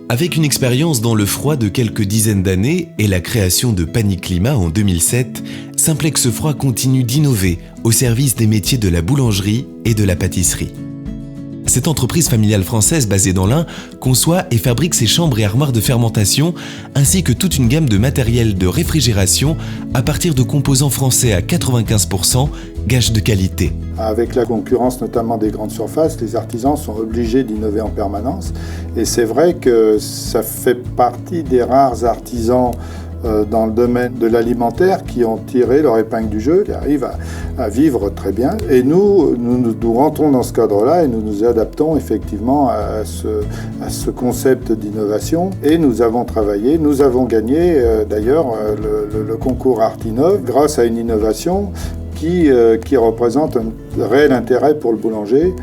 Avec une expérience dans le froid de quelques dizaines d'années et la création de Paniclima en 2007, Simplex Froid continue d'innover au service des métiers de la boulangerie et de la pâtisserie. Cette entreprise familiale française basée dans l'Ain conçoit et fabrique ses chambres et armoires de fermentation ainsi que toute une gamme de matériel de réfrigération à partir de composants français à 95%, gage de qualité. Avec la concurrence notamment des grandes surfaces, les artisans sont obligés d'innover en permanence et c'est vrai que ça fait partie des rares artisans dans le domaine de l'alimentaire qui ont tiré leur épingle du jeu, qui arrivent à vivre très bien. Et nous rentrons dans ce cadre-là et nous nous adaptons effectivement à ce concept d'innovation. Et nous avons travaillé, nous avons gagné d'ailleurs le concours Artinov grâce à une innovation qui représente un réel intérêt pour le boulanger,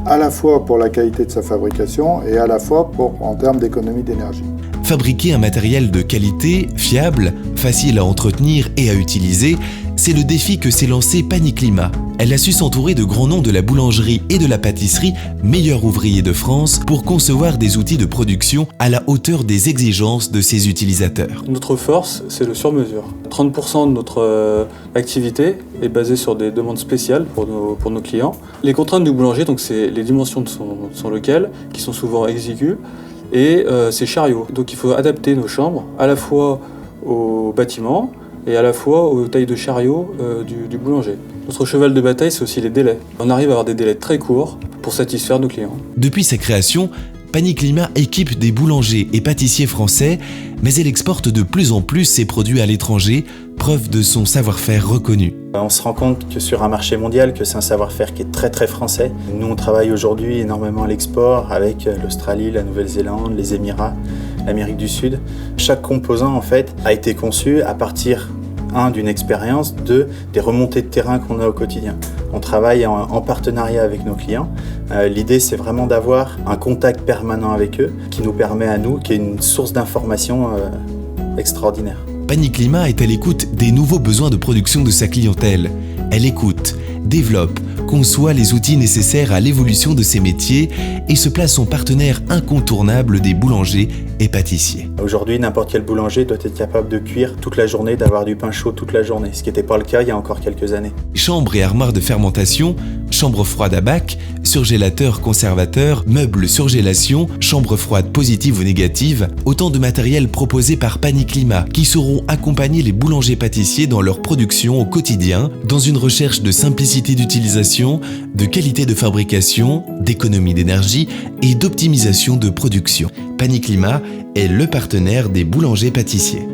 à la fois pour la qualité de sa fabrication et à la fois en termes d'économie d'énergie. Fabriquer un matériel de qualité, fiable, facile à entretenir et à utiliser, c'est le défi que s'est lancé Paniclima. Elle a su s'entourer de grands noms de la boulangerie et de la pâtisserie, meilleurs ouvriers de France, pour concevoir des outils de production à la hauteur des exigences de ses utilisateurs. Notre force, c'est le sur-mesure. 30% de notre activité est basée sur des demandes spéciales pour nos clients. Les contraintes du boulanger, donc c'est les dimensions de son local, qui sont souvent exiguës, et ses chariots. Donc il faut adapter nos chambres à la fois au bâtiment et à la fois aux tailles de chariot du boulanger. Notre cheval de bataille, c'est aussi les délais. On arrive à avoir des délais très courts pour satisfaire nos clients. Depuis sa création, Paniclima équipe des boulangers et pâtissiers français, mais elle exporte de plus en plus ses produits à l'étranger, preuve de son savoir-faire reconnu. On se rend compte que sur un marché mondial, que c'est un savoir-faire qui est très très français. Nous, on travaille aujourd'hui énormément à l'export avec l'Australie, la Nouvelle-Zélande, les Émirats, l'Amérique du Sud. Chaque composant, en fait, a été conçu à partir d'une expérience, des remontées de terrain qu'on a au quotidien. On travaille en partenariat avec nos clients. L'idée, c'est vraiment d'avoir un contact permanent avec eux qui nous permet à nous, qui est une source d'information extraordinaire. Paniclima est à l'écoute des nouveaux besoins de production de sa clientèle. Elle écoute, développe, conçoit les outils nécessaires à l'évolution de ses métiers et se place en partenaire incontournable des boulangers et pâtissiers. Aujourd'hui, n'importe quel boulanger doit être capable de cuire toute la journée, d'avoir du pain chaud toute la journée, ce qui n'était pas le cas il y a encore quelques années. Chambres et armoires de fermentation, chambre froide à bac, surgélateur conservateur, meubles surgélation, chambre froide positive ou négative, autant de matériel proposé par Paniclima qui sauront accompagner les boulangers-pâtissiers dans leur production au quotidien, dans une recherche de simplicité d'utilisation, de qualité de fabrication, d'économie d'énergie et d'optimisation de production. Paniclima est le partenaire des boulangers-pâtissiers.